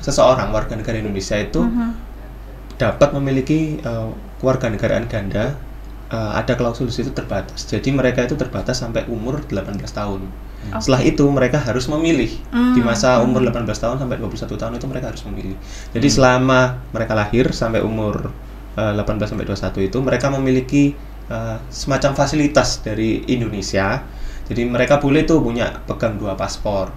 seseorang warga negara Indonesia itu dapat memiliki kewarganegaraan ganda, ada klausul itu terbatas. Jadi mereka itu terbatas sampai umur 18 tahun. Setelah itu mereka harus memilih. Di masa umur 18 tahun sampai 21 tahun itu mereka harus memilih. Jadi selama mereka lahir sampai umur 18 sampai 21 itu mereka memiliki semacam fasilitas dari Indonesia. Jadi mereka boleh tuh pegang 2 paspor.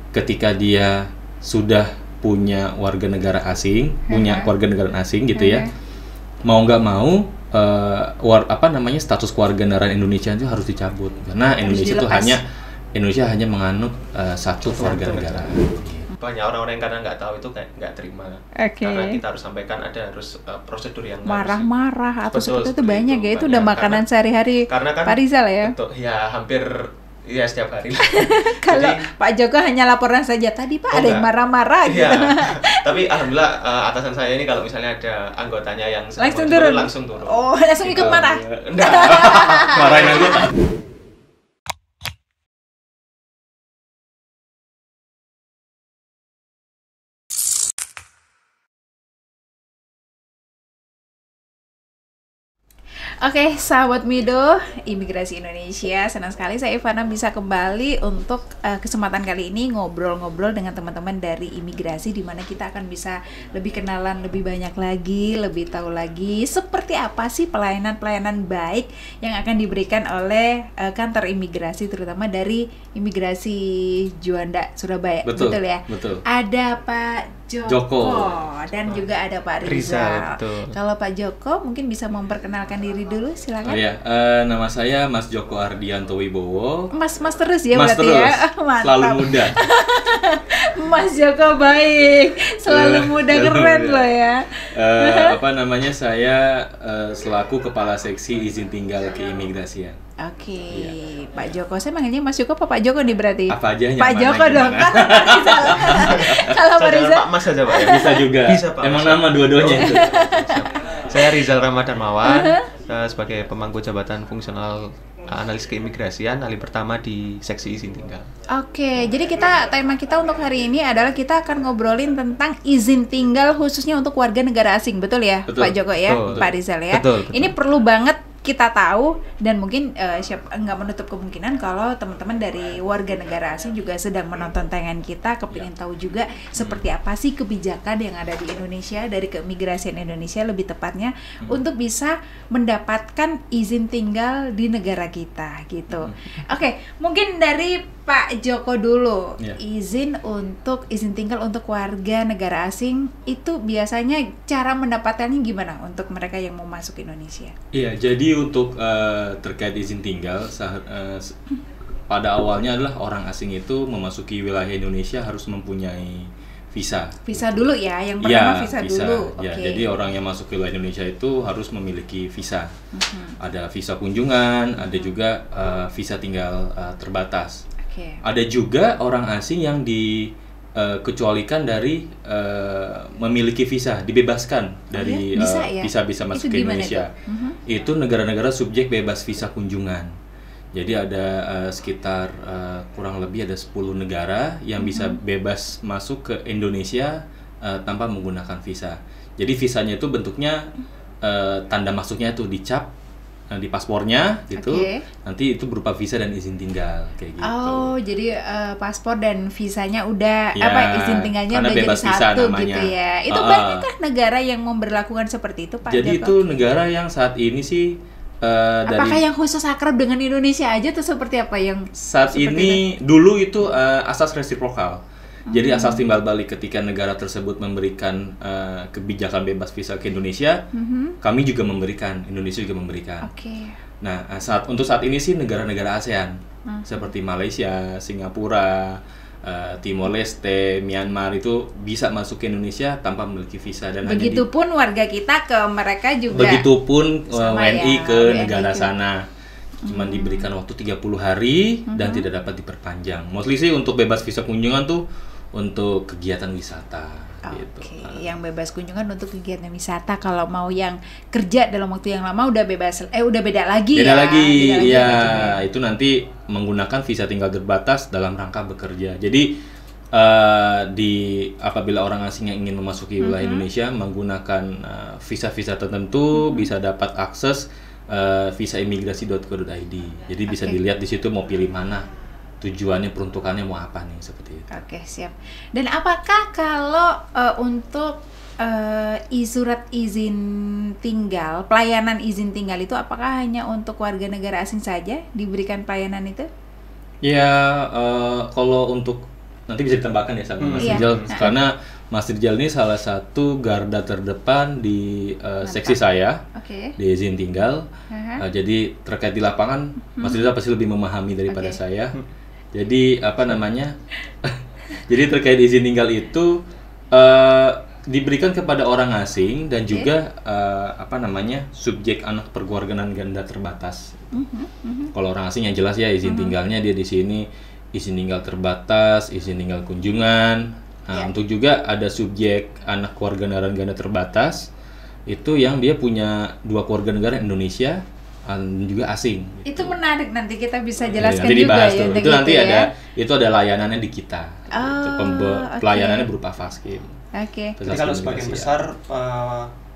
Ketika dia sudah punya warga negara asing, punya warga negara asing gitu ya, mau nggak mau status kewarganegaraan Indonesia itu harus dicabut karena Indonesia hanya menganut satu warga negara. Banyak orang-orang yang karena nggak tahu itu kayak nggak terima. Karena kita harus sampaikan harus prosedur yang marah-marah atau seperti itu banyak ya. Itu udah makanan sehari-hari Pak Rizal ya. Ya hampir ya setiap hari. Kalau Pak Joko hanya laporan saja tadi Pak ada yang marah-marah gitu. Tapi alhamdulillah atasan saya ini kalau misalnya ada anggotanya yang langsung turun. Oh, langsung ikut marah. Enggak. Marahin anggota. Oke, sahabat Mido, Imigrasi Indonesia, senang sekali saya Ivana bisa kembali untuk kesempatan kali ini ngobrol-ngobrol dengan teman-teman dari imigrasi, di mana kita akan bisa lebih kenalan lebih banyak lagi, lebih tahu lagi seperti apa sih pelayanan-pelayanan baik yang akan diberikan oleh kantor imigrasi, terutama dari Imigrasi Juanda Surabaya. Betul ya? Betul. Ada Pak Joko dan juga ada Pak Rizal. Kalau Pak Joko mungkin bisa memperkenalkan diri dulu, silakan. Oh ya, nama saya Mas Joko Ardianto Wibowo. Mas terus ya Mas berarti terus, ya. selalu muda. Mas Joko baik, selalu muda, keren loh ya. Saya selaku Kepala Seksi Izin Tinggal Keimigrasian. Oke, Pak Joko, saya manggilnya Mas Joko Pak Joko nih berarti? Apa aja Pak Joko dong. Kalau Pak Rizal? Pak Mas aja Pak ya? Bisa juga. Bisa, Pak. Emang nama dua-duanya itu. Saya Rizal Ramadan Mawan, sebagai pemangku jabatan fungsional analis keimigrasian, ahli pertama di seksi izin tinggal. Oke, jadi tema kita untuk hari ini adalah kita akan ngobrolin tentang izin tinggal khususnya untuk warga negara asing, betul ya, Pak Joko ya, Pak Rizal ya. Betul. Ini perlu banget kita tahu, dan mungkin nggak menutup kemungkinan kalau teman-teman dari warga negara asing juga sedang menonton tayangan kita, kepingin tahu juga seperti apa sih kebijakan yang ada di Indonesia, dari keimigrasian Indonesia lebih tepatnya, untuk bisa mendapatkan izin tinggal di negara kita gitu. Oke, mungkin dari Pak Joko dulu, izin tinggal untuk warga negara asing itu biasanya cara mendapatkannya gimana untuk mereka yang mau masuk Indonesia? Iya, jadi untuk terkait izin tinggal pada awalnya adalah orang asing itu memasuki wilayah Indonesia harus mempunyai visa. Visa dulu ya, yang pertama visa dulu. Ya, jadi orang yang masuk ke wilayah Indonesia itu harus memiliki visa. Ada visa kunjungan, ada juga visa tinggal terbatas. Ada juga orang asing yang dikecualikan dari memiliki visa, dibebaskan dari bisa masuk ke Indonesia. Itu negara-negara subjek bebas visa kunjungan. Jadi ada sekitar kurang lebih ada 10 negara yang bisa bebas masuk ke Indonesia tanpa menggunakan visa. Jadi visanya itu bentuknya tanda masuknya itu dicap di paspornya gitu. Nanti itu berupa visa dan izin tinggal kayak gitu. Oh, jadi paspor dan visanya udah izin tinggalnya udah jadi satu gitu ya. Itu banyakkah negara yang memberlakukan seperti itu, Pak? Jadi itu negara yang saat ini sih apakah yang khusus akrab dengan Indonesia aja tuh seperti apa yang saat ini itu? Dulu itu asas resiprokal. Jadi asas timbal balik ketika negara tersebut memberikan kebijakan bebas visa ke Indonesia, kami juga memberikan, Indonesia juga memberikan. Nah, untuk saat ini sih negara-negara ASEAN seperti Malaysia, Singapura, Timor Leste, Myanmar itu bisa masuk ke Indonesia tanpa memiliki visa, dan begitupun warga kita ke mereka juga. Begitupun WNI ke negara sana. Cuman diberikan waktu 30 hari dan tidak dapat diperpanjang. Mostly sih untuk bebas visa kunjungan tuh untuk kegiatan wisata gitu. Yang bebas kunjungan untuk kegiatan wisata. Kalau mau yang kerja dalam waktu yang lama udah bebas, udah beda lagi. Beda lagi ya. Itu nanti menggunakan visa tinggal terbatas dalam rangka bekerja. Jadi apabila orang asing yang ingin memasuki wilayah Indonesia menggunakan visa-visa tertentu bisa dapat akses visaimigrasi.go.id. Jadi bisa dilihat di situ mau pilih mana tujuannya, peruntukannya mau apa nih, seperti itu. Oke, siap. Dan apakah kalau untuk surat izin tinggal, pelayanan izin tinggal itu apakah hanya untuk warga negara asing saja diberikan pelayanan itu? Ya, kalau untuk nanti bisa ditambahkan ya sama Mas Rizal, karena Mas Rizal ini salah satu garda terdepan di seksi saya di izin tinggal. Jadi terkait di lapangan, Mas Rizal pasti lebih memahami daripada saya. Jadi apa namanya? Jadi terkait izin tinggal itu diberikan kepada orang asing dan juga apa namanya, subjek anak perkeluargaan ganda terbatas. Kalau orang asing yang jelas ya izin tinggalnya dia di sini izin tinggal terbatas, izin tinggal kunjungan. Nah, untuk juga ada subjek anak kewarganegaraan ganda terbatas itu yang dia punya 2 keluarga negara Indonesia dan juga asing. Itu menarik, nanti kita bisa jelaskan juga ya. Itu nanti itu ada layanannya di kita. Pelayanannya berupa FASKIM. Jadi kalau sebagian besar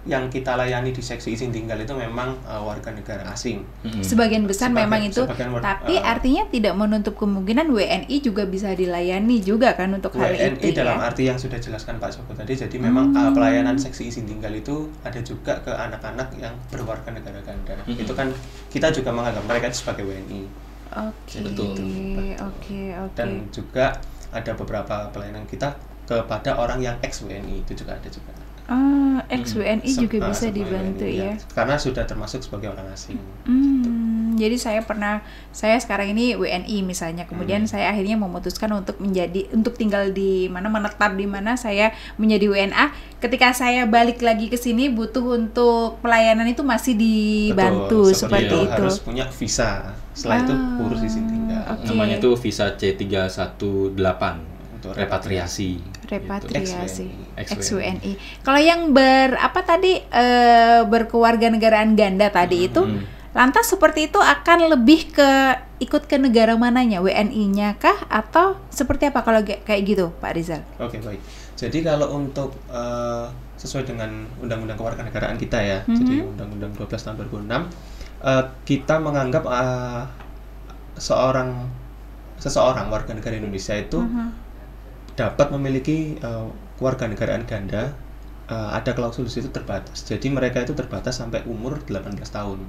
yang kita layani di seksi izin tinggal itu memang warga negara asing. Sebagian besar memang itu, tapi artinya tidak menutup kemungkinan WNI juga bisa dilayani juga kan untuk hal itu. WNI dalam arti yang sudah jelaskan Pak Joko tadi, jadi memang pelayanan seksi izin tinggal itu ada juga ke anak-anak yang berwarga negara ganda. Itu kan kita juga menganggap mereka itu sebagai WNI. Dan juga ada beberapa pelayanan kita kepada orang yang ex-WNI, itu juga ada juga. Ex-WNI juga bisa dibantu ya. Karena sudah termasuk sebagai orang asing. Jadi saya sekarang ini WNI misalnya, kemudian saya akhirnya memutuskan untuk tinggal di mana, menetap di mana, saya menjadi WNA. Ketika saya balik lagi ke sini butuh untuk pelayanan itu masih dibantu. Seperti itu. Harus punya visa. Setelah itu urus izin tinggal. Namanya itu visa C318 untuk repatriasi. Ex-WNI. Kalau yang berkewarganegaraan ganda tadi itu, lantas seperti itu akan lebih ke ikut ke negara mananya, WNI-nya kah atau seperti apa kalau kayak gitu, Pak Rizal? Oke, baik. Jadi kalau untuk sesuai dengan Undang-Undang Kewarganegaraan kita ya, jadi Undang-Undang 12 tahun 2006, kita menganggap seseorang warga negara Indonesia itu dapat memiliki kewarganegaraan ganda, ada klausul di situ terbatas. Jadi mereka itu terbatas sampai umur 18 tahun.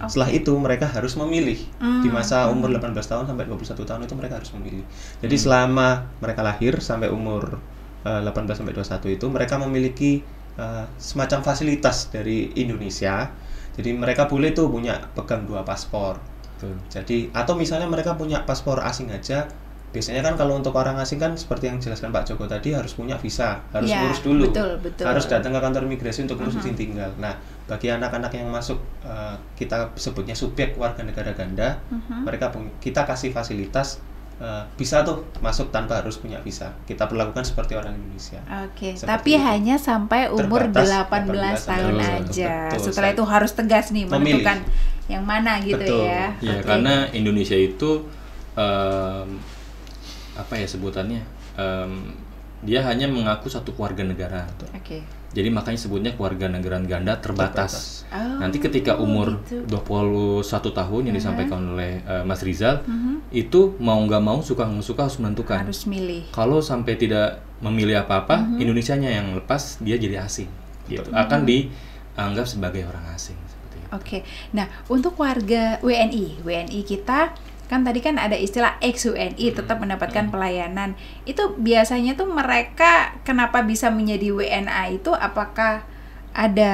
Setelah itu mereka harus memilih. Di masa umur 18 tahun sampai 21 tahun itu mereka harus memilih. Jadi selama mereka lahir sampai umur 18 sampai 21 itu mereka memiliki semacam fasilitas dari Indonesia. Jadi mereka boleh tuh pegang 2 paspor. Jadi atau misalnya mereka punya paspor asing aja. Biasanya kan kalau untuk orang asing kan seperti yang dijelaskan Pak Joko tadi harus punya visa, harus ngurus dulu, betul. Harus datang ke kantor imigrasi untuk ngurus izin tinggal. Nah, bagi anak-anak yang masuk kita sebutnya subjek warga negara ganda, kita kasih fasilitas bisa tuh masuk tanpa harus punya visa. Kita perlakukan seperti orang Indonesia. Tapi itu hanya sampai umur 18 tahun aja. Setelah itu harus tegas nih menentukan yang mana gitu ya. Iya, karena Indonesia itu apa ya sebutannya, dia hanya mengaku satu keluarga negara. Jadi makanya sebutnya kewarganegaraan ganda terbatas. Nanti ketika umur 21 tahun yang disampaikan oleh Mas Rizal, itu mau nggak mau, suka nggak suka harus menentukan. Harus milih. Kalau sampai tidak memilih apa-apa, Indonesianya yang lepas, dia jadi asing. Gitu. Akan dianggap sebagai orang asing. Nah untuk warga WNI kita kan tadi kan ada istilah ex-WNI tetap mendapatkan pelayanan. Itu biasanya tuh mereka kenapa bisa menjadi WNA itu, apakah ada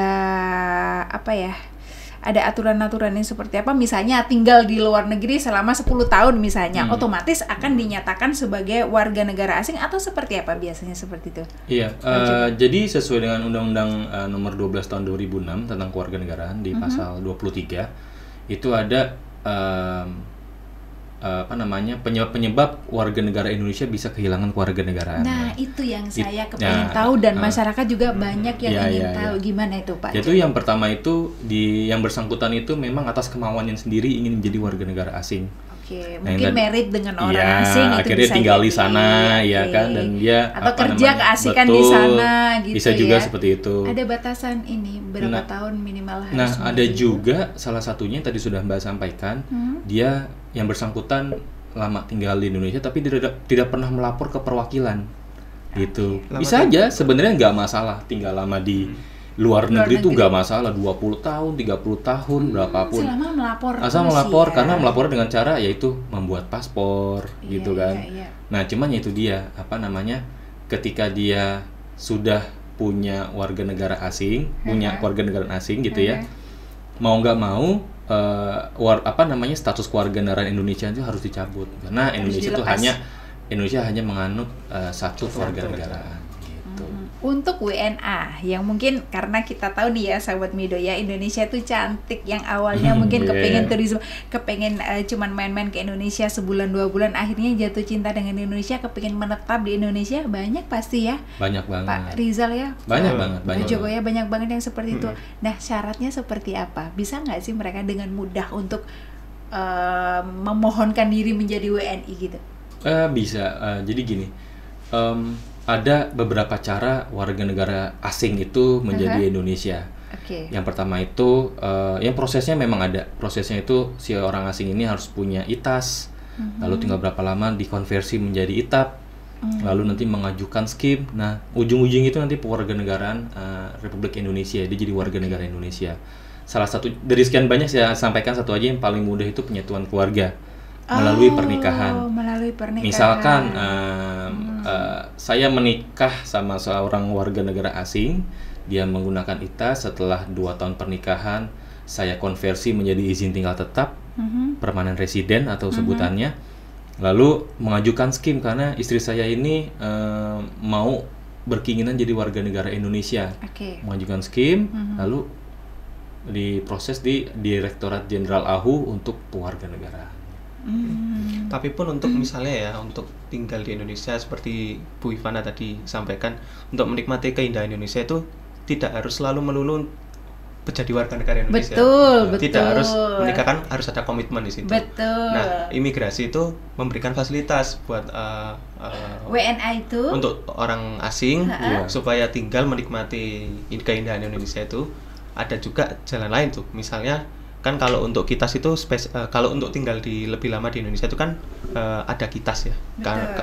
ada aturan-aturan yang seperti apa? Misalnya tinggal di luar negeri selama 10 tahun misalnya, otomatis akan dinyatakan sebagai warga negara asing atau seperti apa biasanya seperti itu? Iya, jadi sesuai dengan Undang-Undang nomor 12 tahun 2006 tentang kewarganegaraan di pasal 23 itu ada penyebab warga negara Indonesia bisa kehilangan kewarganegaraan. Nah, itu yang saya kepingin tahu dan masyarakat juga banyak yang ingin tahu. Gimana itu, Pak? Itu yang pertama itu yang bersangkutan itu memang atas kemauannya sendiri ingin menjadi warga negara asing. Mungkin merit dengan orang asing itu akhirnya bisa tinggal di jadi, sana, ya kan, dan dia atau kerja keasikan di sana gitu. Bisa juga seperti itu. Ada batasan ini berapa tahun minimal harus. Nah, ada juga salah satunya yang tadi sudah Mbak sampaikan, dia yang bersangkutan lama tinggal di Indonesia tapi tidak pernah melapor ke perwakilan. Gitu. Bisa aja sebenarnya nggak masalah tinggal lama di luar negeri itu nggak masalah, 20 tahun, 30 tahun, berapapun. Selama melapor. Asal melapor, karena melapor dengan cara yaitu membuat paspor, gitu kan. Nah, cuman itu dia, ketika dia sudah punya warga negara asing, punya keluarga negara asing gitu ya, mau nggak mau, status kewarganegaraan Indonesia itu harus dicabut, karena Indonesia hanya menganut satu kewarganegaraan. Untuk WNA yang mungkin karena kita tahu nih ya sahabat Mido ya, Indonesia itu cantik, yang awalnya mungkin kepengen turisme, kepengen cuman main-main ke Indonesia sebulan 2 bulan, akhirnya jatuh cinta dengan Indonesia, kepengen menetap di Indonesia, banyak pasti ya. Banyak banget. Pak Rizal ya. Banyak banget. Pak Joko ya, banyak banget yang seperti itu. Nah, syaratnya seperti apa? Bisa nggak sih mereka dengan mudah untuk memohonkan diri menjadi WNI gitu? Bisa. Jadi gini. Ada beberapa cara warga negara asing itu menjadi Indonesia. Yang pertama itu, yang prosesnya memang ada. Prosesnya itu si orang asing ini harus punya ITAS, lalu tinggal berapa lama dikonversi menjadi ITAP, lalu nanti mengajukan SKIM. Nah, ujung-ujung itu nanti pewarganegaraan Republik Indonesia, dia jadi warga negara Indonesia. Salah satu dari sekian banyak saya sampaikan satu aja yang paling mudah itu penyatuan keluarga. Melalui pernikahan. Misalkan saya menikah sama seorang warga negara asing, dia menggunakan ITAS, setelah 2 tahun pernikahan saya konversi menjadi izin tinggal tetap, permanen residen atau sebutannya, lalu mengajukan SKIM karena istri saya ini mau berkeinginan jadi warga negara Indonesia. Mengajukan SKIM, lalu diproses di Direktorat Jenderal AHU untuk pewarganegaraan. Tapi pun untuk misalnya ya, untuk tinggal di Indonesia seperti Bu Ivana tadi sampaikan, untuk menikmati keindahan Indonesia itu tidak harus selalu melulu menjadi warga negara Indonesia. Betul. Tidak harus menikah, kan harus ada komitmen di situ. Betul. Nah, imigrasi itu memberikan fasilitas buat WNA itu untuk orang asing supaya tinggal menikmati keindahan Indonesia itu. Ada juga jalan lain tuh, misalnya kan kalau untuk KITAS itu kalau untuk tinggal di lebih lama di Indonesia itu kan ada KITAS ya.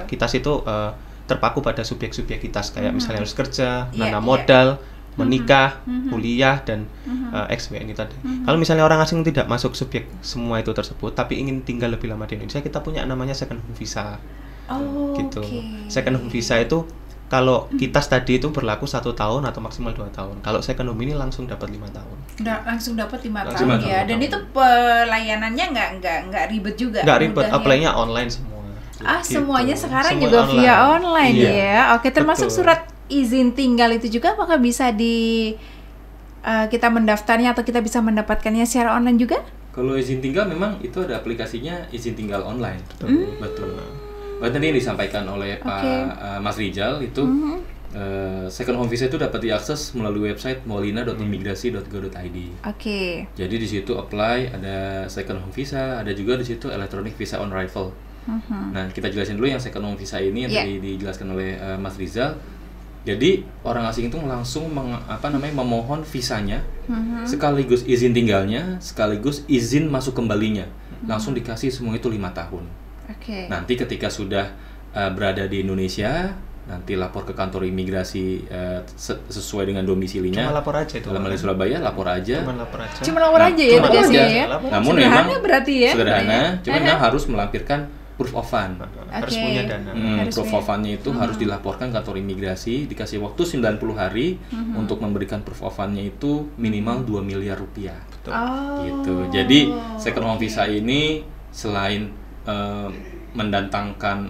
KITAS itu terpaku pada subjek-subjek KITAS kayak misalnya harus kerja, nanam modal, menikah, kuliah, dan ex-WNI tadi. Kalau misalnya orang asing tidak masuk subjek semua itu tersebut tapi ingin tinggal lebih lama di Indonesia, kita punya namanya second home visa. Gitu. Second home visa itu kalau KITAS tadi itu berlaku 1 tahun atau maksimal 2 tahun. Kalau second home ini langsung dapat 5 tahun. Langsung dapat 5 tahun ya. Dan itu pelayanannya nggak ribet juga. Nggak ribet, apply-nya online semua. Gitu. Semuanya sekarang semua juga online. Via online ya. Oke, termasuk surat izin tinggal itu juga apakah bisa kita mendaftarnya atau kita bisa mendapatkannya secara online juga? Kalau izin tinggal memang itu ada aplikasinya izin tinggal online. Betul. Tadi yang disampaikan oleh Pak Mas Rizal itu second home visa itu dapat diakses melalui website molina.imigrasi.go.id. Jadi di situ apply, ada second home visa, ada juga di situ electronic visa on arrival. Nah, kita jelasin dulu yang second home visa ini yang tadi dijelaskan oleh Mas Rizal. Jadi orang asing itu langsung memohon visanya, sekaligus izin tinggalnya, sekaligus izin masuk kembalinya, langsung dikasih semua itu 5 tahun. Nanti ketika sudah berada di Indonesia, nanti lapor ke kantor imigrasi sesuai dengan domisilinya. Cuma lapor aja itu. Dalam hal Surabaya lapor aja. Cuma lapor aja ya tugasnya ya. Namun memang sederhana, cuma memang harus melampirkan proof of fund. Harus punya dana. Proof of fundnya itu harus dilaporkan kantor imigrasi, dikasih waktu 90 hari untuk memberikan proof of fundnya itu minimal 2 miliar rupiah. Gitu. Jadi second home visa ini selain mendatangkan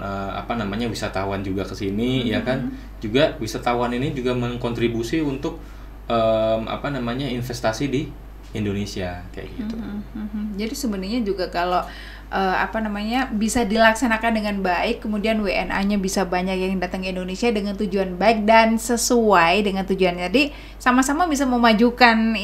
wisatawan juga ke sini, ya kan, juga wisatawan ini juga mengkontribusi untuk investasi di Indonesia kayak gitu. Jadi sebenarnya juga kalau bisa dilaksanakan dengan baik, kemudian WNA-nya bisa banyak yang datang ke Indonesia dengan tujuan baik dan sesuai dengan tujuannya. Jadi sama-sama bisa memajukan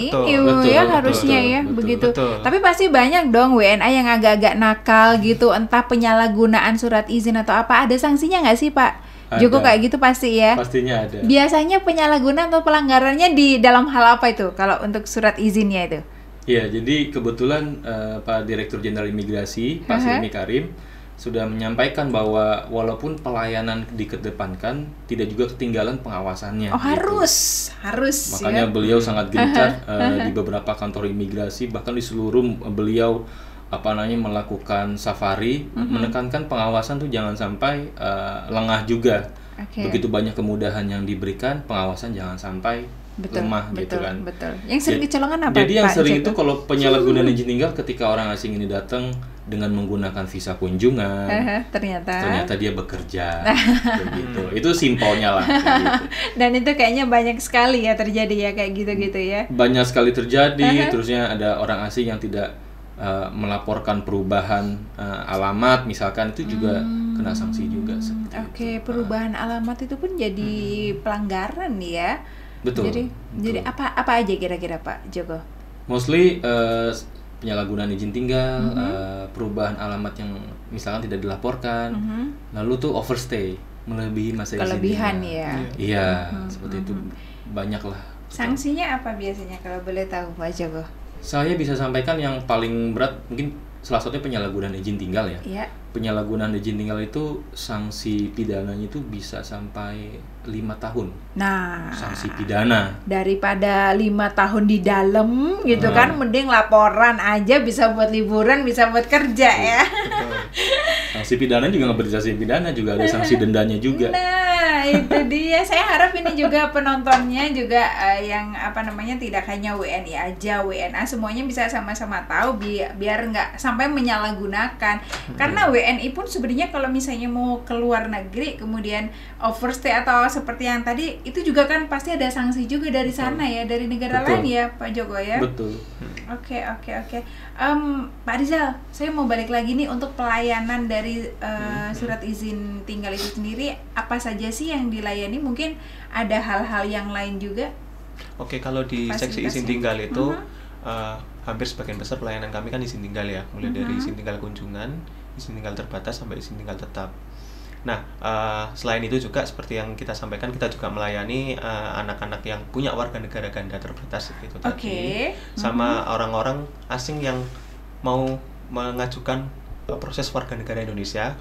harusnya ya begitu. Betul. Tapi pasti banyak dong WNA yang agak-agak nakal gitu, entah penyalahgunaan surat izin atau apa. Ada sanksinya nggak sih Pak Joko kayak gitu pasti ya? Pastinya ada. Biasanya penyalahgunaan atau pelanggarannya di dalam hal apa itu kalau untuk surat izinnya itu? Ya, jadi kebetulan Pak Direktur Jenderal Imigrasi, Pak Silmi Karim, sudah menyampaikan bahwa walaupun pelayanan dikedepankan, tidak juga ketinggalan pengawasannya. Oh, harus. Makanya beliau sangat gencar di beberapa kantor imigrasi, bahkan di seluruh beliau melakukan safari, menekankan pengawasan tuh jangan sampai lengah juga. Begitu banyak kemudahan yang diberikan, pengawasan jangan sampai lemah gitu kan. Betul. Yang sering kecolongan apa? Jadi yang sering itu kalau penyalahgunaan izin tinggal ketika orang asing ini datang dengan menggunakan visa kunjungan, ternyata dia bekerja, begitu. Itu simpelnya lah. Gitu. Dan itu kayaknya banyak sekali ya terjadi ya kayak gitu-gitu ya. Banyak sekali terjadi. Terusnya ada orang asing yang tidak melaporkan perubahan alamat, misalkan itu juga kena sanksi juga. Perubahan alamat itu pun jadi pelanggaran ya. Betul. Jadi apa aja kira-kira Pak Joko? Mostly penyalahgunaan izin tinggal, perubahan alamat yang misalkan tidak dilaporkan, lalu tuh overstay, melebihi masa izin kelebihan tinggal. ya. Iya, seperti itu banyak lah. Sanksinya apa biasanya kalau boleh tahu Pak Joko? Saya bisa sampaikan yang paling berat mungkin salah satunya penyalahgunaan izin tinggal ya. Iya. Penyalahgunaan izin tinggal itu sanksi pidananya itu bisa sampai 5 tahun. Nah, sanksi pidana. Daripada 5 tahun di dalam gitu kan, mending laporan aja, bisa buat liburan, bisa buat kerja ya. Sanksi pidana juga nggak berarti sanksi pidana, juga ada sanksi dendanya juga. Nah, itu dia. Saya harap ini juga penontonnya juga yang tidak hanya WNI aja, WNA semuanya bisa sama-sama tahu biar nggak sampai menyalahgunakan. Karena WNI pun sebenarnya kalau misalnya mau keluar negeri kemudian overstay atau seperti yang tadi itu juga kan pasti ada sanksi juga dari sana ya, dari negara lain ya Pak Joko ya. Betul. Oke. Pak Rizal, saya mau balik lagi nih untuk pelayanan dari surat izin tinggal itu sendiri, apa saja sih yang dilayani? Mungkin ada hal-hal yang lain juga? Oke, kalau di seksi izin tinggal itu hampir sebagian besar pelayanan kami kan izin tinggal ya, mulai dari izin tinggal kunjungan, izin tinggal terbatas sampai izin tinggal tetap. Nah, selain itu juga seperti yang kita sampaikan, kita juga melayani anak-anak yang punya warga negara ganda terbatas itu tadi, sama orang-orang asing yang mau mengajukan proses warga negara Indonesia.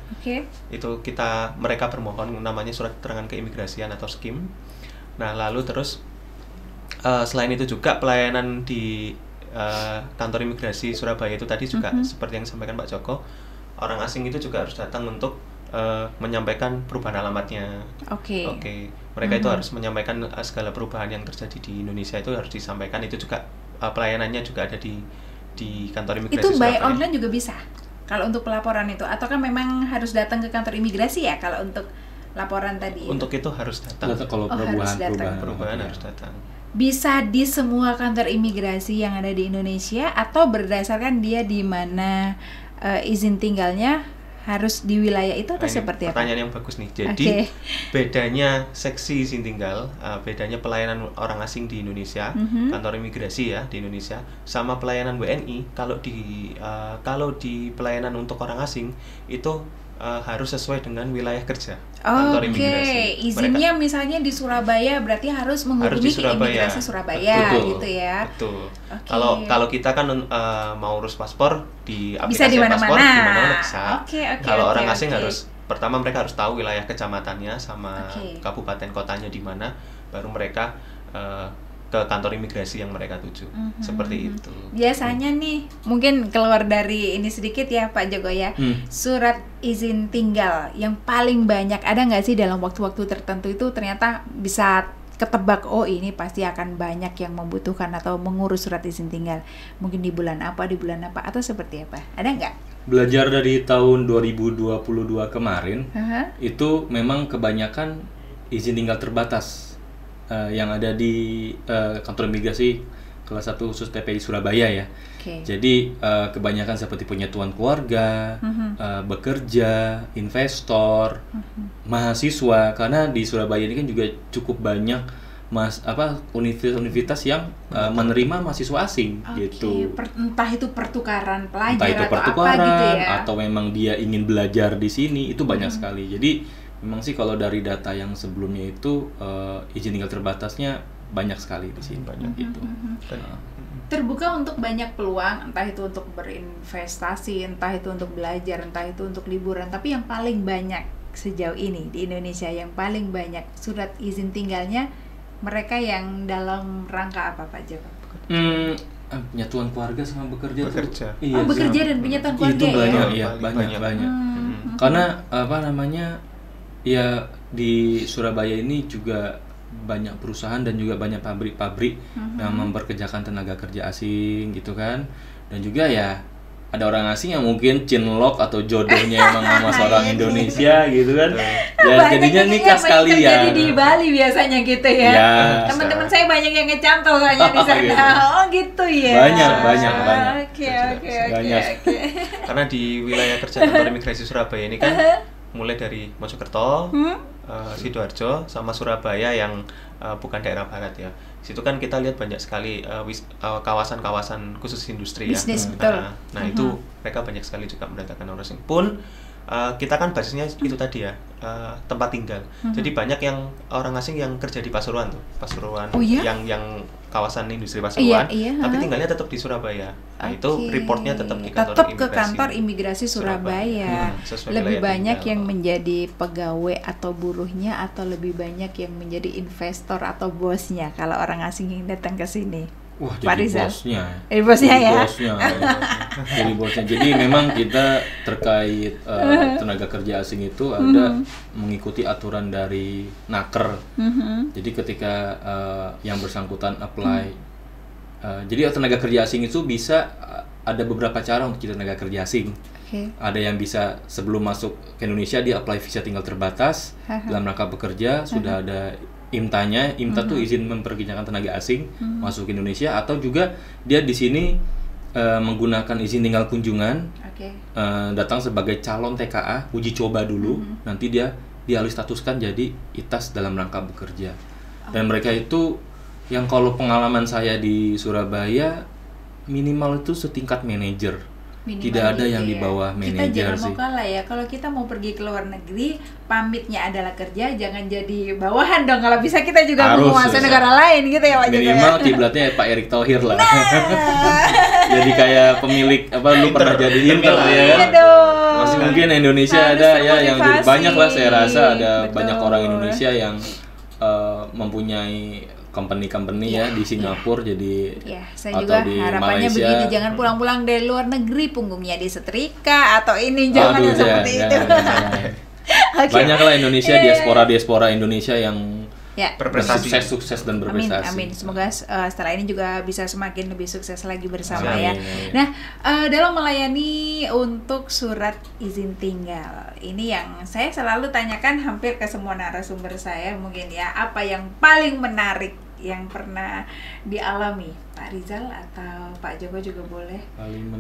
Itu mereka bermohon namanya surat keterangan keimigrasian atau SKIM. Nah, lalu terus selain itu juga pelayanan di kantor imigrasi Surabaya itu tadi juga seperti yang disampaikan Pak Joko, orang asing itu juga harus datang untuk menyampaikan perubahan alamatnya. Mereka itu harus menyampaikan segala perubahan yang terjadi di Indonesia itu harus disampaikan. Itu juga pelayanannya juga ada di kantor imigrasi itu Surabaya. Itu by online juga bisa kalau untuk pelaporan itu, atau kan memang harus datang ke kantor imigrasi ya kalau untuk laporan tadi? Untuk itu harus datang. Kalau perubahan harus datang. Bisa di semua kantor imigrasi yang ada di Indonesia atau berdasarkan dia di mana izin tinggalnya harus di wilayah itu atau seperti apa? Pertanyaan yang bagus nih. Jadi bedanya seksi izin tinggal, bedanya pelayanan orang asing di Indonesia, kantor imigrasi ya di Indonesia, sama pelayanan WNI. Kalau di pelayanan untuk orang asing itu harus sesuai dengan wilayah kerja kantor imigrasi. Izinnya misalnya di Surabaya berarti harus menghubungi imigrasi Surabaya. Betul, gitu ya. Betul. Kalau kita kan mau urus paspor di bisa aplikasi paspor di mana-mana bisa. Kalau orang asing harus pertama mereka harus tahu wilayah kecamatannya sama kabupaten kotanya di mana, baru mereka ke kantor imigrasi yang mereka tuju. Seperti itu. Biasanya nih, mungkin keluar dari ini sedikit ya Pak Joko ya, surat izin tinggal yang paling banyak ada nggak sih dalam waktu-waktu tertentu itu ternyata bisa ketebak, oh ini pasti akan banyak yang membutuhkan atau mengurus surat izin tinggal. Mungkin di bulan apa atau seperti apa? Ada nggak? Belajar dari tahun 2022 kemarin, itu memang kebanyakan izin tinggal terbatas yang ada di kantor imigrasi kelas 1 khusus TPI Surabaya ya. Jadi kebanyakan seperti penyatuan keluarga, bekerja, investor, mahasiswa, karena di Surabaya ini kan juga cukup banyak universitas yang menerima mahasiswa asing gitu. Entah itu pertukaran pelajar entah itu atau pertukaran, apa gitu ya. atau memang dia ingin belajar di sini, itu banyak sekali. Jadi memang sih kalau dari data yang sebelumnya itu izin tinggal terbatasnya banyak sekali di sini, banyak itu. Terbuka untuk banyak peluang, entah itu untuk berinvestasi, entah itu untuk belajar, entah itu untuk liburan. Tapi yang paling banyak sejauh ini di Indonesia, yang paling banyak surat izin tinggalnya mereka yang dalam rangka apa Pak Joko? Penyatuan keluarga sama bekerja. Iya, bekerja dan penyatuan keluarga itu banyak, ya? Banyak. Karena ya di Surabaya ini juga banyak perusahaan dan juga banyak pabrik-pabrik yang memperkerjakan tenaga kerja asing gitu kan. Dan juga ya ada orang asing yang mungkin cinlok atau jodohnya emang sama seorang Indonesia gitu kan. Ya jadinya nikah sekalian. Jadi di Bali biasanya gitu ya. Teman-teman saya banyak yang ngecantol kayaknya di sana. Gitu. Oh gitu ya. Banyak. Oke. Karena di wilayah kerja kantor imigrasi Surabaya ini kan mulai dari Mojokerto, Sidoarjo sama Surabaya yang bukan daerah barat ya. Situ kan kita lihat banyak sekali kawasan-kawasan khusus industri bisnis, ya. Betul. Nah itu mereka banyak sekali juga mendatangkan orang asing. Pun kita kan basisnya itu tadi ya, tempat tinggal. Jadi banyak yang orang asing yang kerja di Pasuruan tuh, yang kawasan industri Pasuruan, tapi tinggalnya tetap di Surabaya. Nah itu reportnya tetap di kantor imigrasi. Ke kantor imigrasi Surabaya. Lebih banyak yang menjadi pegawai atau buruhnya, atau lebih banyak yang menjadi investor atau bosnya kalau orang asing yang datang ke sini. Wah, jadi bosnya. Bosnya ya. Jadi bosnya. Jadi memang kita terkait tenaga kerja asing itu ada mengikuti aturan dari Naker. Jadi ketika yang bersangkutan apply, jadi tenaga kerja asing itu bisa ada beberapa cara untuk jadi tenaga kerja asing. Ada yang bisa sebelum masuk ke Indonesia dia apply visa tinggal terbatas dalam rangka bekerja, sudah ada IMTA-nya. IMTA tuh izin memperkerjakan tenaga asing masuk ke Indonesia, atau juga dia di sini menggunakan izin tinggal kunjungan, datang sebagai calon TKA, uji coba dulu, nanti dia dialih statuskan jadi ITAS dalam rangka bekerja. Dan mereka itu yang kalau pengalaman saya di Surabaya minimal itu setingkat manajer. Tidak ada yang di bawah manajer sih. Kita jangan mau kalah ya. Kalau kita mau pergi ke luar negeri, pamitnya adalah kerja, jangan jadi bawahan dong. Kalau bisa kita juga menguasai negara lain gitu ya Pak Joko. Minimal kiblatnya Pak Erick Thohir lah. Jadi kayak pemilik lu pernah jadi Inter ya. Masih mungkin Indonesia ada ya yang jadi banyak lah, saya rasa ada banyak orang Indonesia yang mempunyai company ya di Singapura, jadi saya juga di harapannya Malaysia. Begini, jangan pulang-pulang dari luar negeri punggungnya disetrika atau ini, jangan seperti itu. Banyak lah Indonesia, diaspora Indonesia yang berprestasi, sukses dan berprestasi. Amin. Semoga setelah ini juga bisa semakin lebih sukses lagi bersama ya. Nah, dalam melayani untuk surat izin tinggal, ini yang saya selalu tanyakan hampir ke semua narasumber saya mungkin ya, apa yang paling menarik yang pernah dialami Pak Rizal atau Pak Joko juga boleh. Paling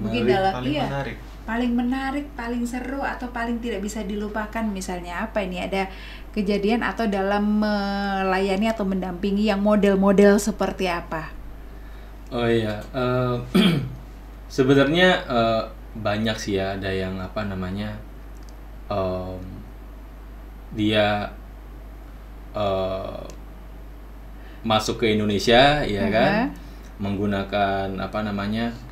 menarik, paling seru atau paling tidak bisa dilupakan, misalnya apa ini, ada kejadian atau dalam melayani atau mendampingi yang model-model seperti apa? Oh iya, sebenarnya banyak sih ya, ada yang dia masuk ke Indonesia ya kan, menggunakan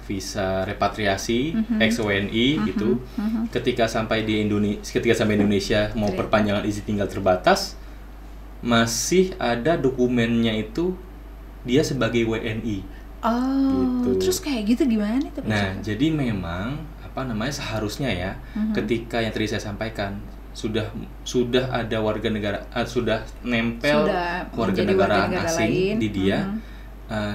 visa repatriasi ex-WNI gitu. Ketika sampai Indonesia mau perpanjangan izin tinggal terbatas, masih ada dokumennya itu dia sebagai WNI. Gitu. Terus kayak gitu gimana itu? Nah, jadi memang seharusnya ya, ketika yang tadi saya sampaikan sudah ada warga negara, sudah nempel warga negara asing di dia,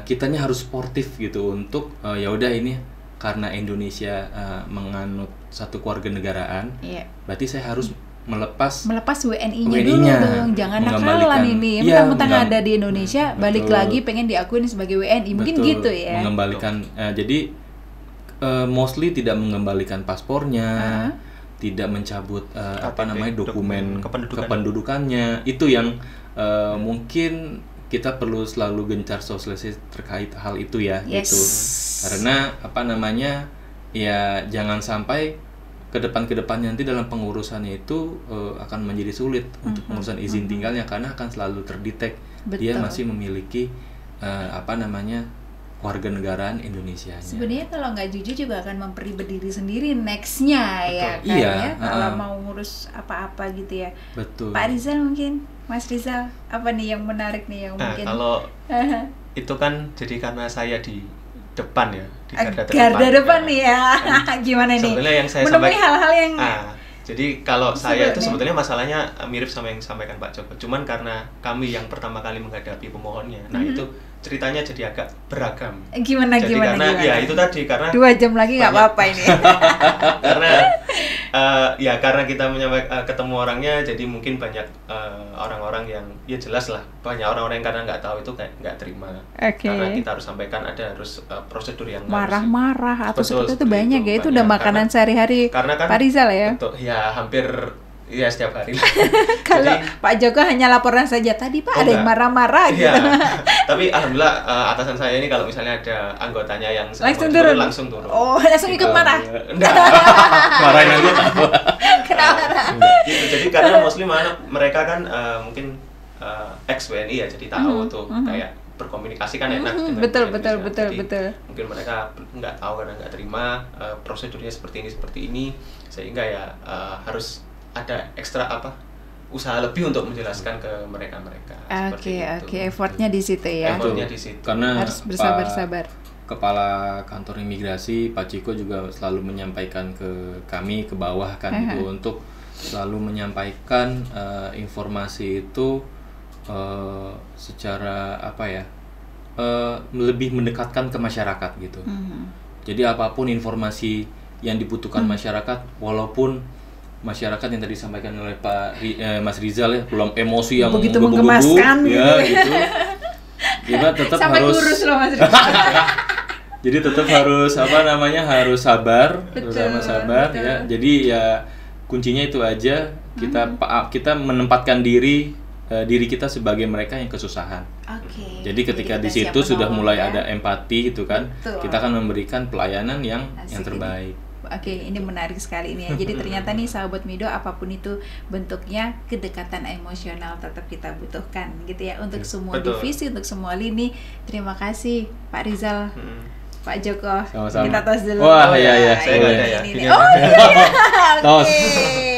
kitanya harus sportif gitu untuk ya udah ini karena Indonesia menganut satu kewarganegaraan, berarti saya harus melepas WNI-nya dulu dong, jangan nakalan ini. Mentang-mentang ada di Indonesia, balik lagi pengen diakuin sebagai WNI, mungkin gitu ya. Mengembalikan, jadi mostly tidak mengembalikan paspornya, tidak mencabut dokumen kependudukannya. Itu yang mungkin kita perlu selalu gencar sosialisasi terkait hal itu ya. Gitu. Karena ya jangan sampai ke depannya nanti dalam pengurusannya itu akan menjadi sulit untuk pengurusan izin tinggalnya, karena akan selalu terdetek dia masih memiliki warganegaraan Indonesia. Sebenarnya kalau nggak jujur juga akan memperibet diri sendiri nextnya ya kan ya, kalau mau ngurus apa-apa gitu ya. Betul. Pak Rizal mungkin, Mas Rizal, apa nih yang menarik nih yang mungkin? Kalau itu kan jadi karena saya di depan ya, di garda depan nih ya. Gimana nih? Sebenarnya yang saya menemui hal-hal yang jadi kalau saya itu sebetulnya masalahnya mirip sama yang disampaikan Pak Joko, cuman karena kami yang pertama kali menghadapi pemohonnya, nah itu ceritanya jadi agak beragam. Gimana? Ya itu tadi, karena 2 jam lagi nggak apa-apa ini. karena kita ketemu orangnya, jadi mungkin banyak orang-orang yang ya jelas lah, banyak orang-orang yang karena nggak tahu itu kayak nggak terima. Karena kita harus sampaikan harus prosedur yang marah-marah atau seperti itu banyak ya, itu udah makanan sehari-hari Pak Rizal ya. Betul, ya hampir ya setiap hari. Kalau Pak Joko hanya laporan saja, tadi Pak ada yang marah-marah gitu. Tapi alhamdulillah atasan saya ini kalau misalnya ada anggotanya yang langsung turun. Oh, langsung ikut marah. Enggak. Marahin anggota. Kenapa? Gitu. Jadi karena mostly mereka kan mungkin ex WNI ya, jadi tahu tuh kayak berkomunikasi kan enak. Betul. Mungkin mereka nggak tahu karena nggak terima prosedurnya seperti ini, sehingga ya harus ada ekstra usaha lebih untuk menjelaskan ke mereka. Oke, effortnya di situ ya. Effortnya di situ. Karena harus bersabar. Kepala Kantor Imigrasi Pak Ciko juga selalu menyampaikan ke kami ke bawah kan gitu, untuk selalu menyampaikan informasi itu secara lebih mendekatkan ke masyarakat gitu. Jadi apapun informasi yang dibutuhkan masyarakat, walaupun masyarakat yang tadi disampaikan oleh Mas Rizal ya, belum emosi yang begitu menggemaskan ya gitu. Kita tetap sampai harus kurus loh Mas Rizal. Jadi tetap harus harus sabar, sabar ya. Jadi ya kuncinya itu aja, kita menempatkan diri kita sebagai mereka yang kesusahan. Jadi ketika di situ sudah mulai ada empati gitu kan, kita akan memberikan pelayanan yang terbaik. Ini menarik sekali ini ya. Jadi ternyata nih sahabat Mido, apapun itu bentuknya, kedekatan emosional tetap kita butuhkan gitu ya, untuk semua divisi, untuk semua lini. Terima kasih Pak Rizal, Pak Joko. Sama-sama. Kita tos dulu. Wah, iya. Saya ada ya. Ini. Oh iya. Oke.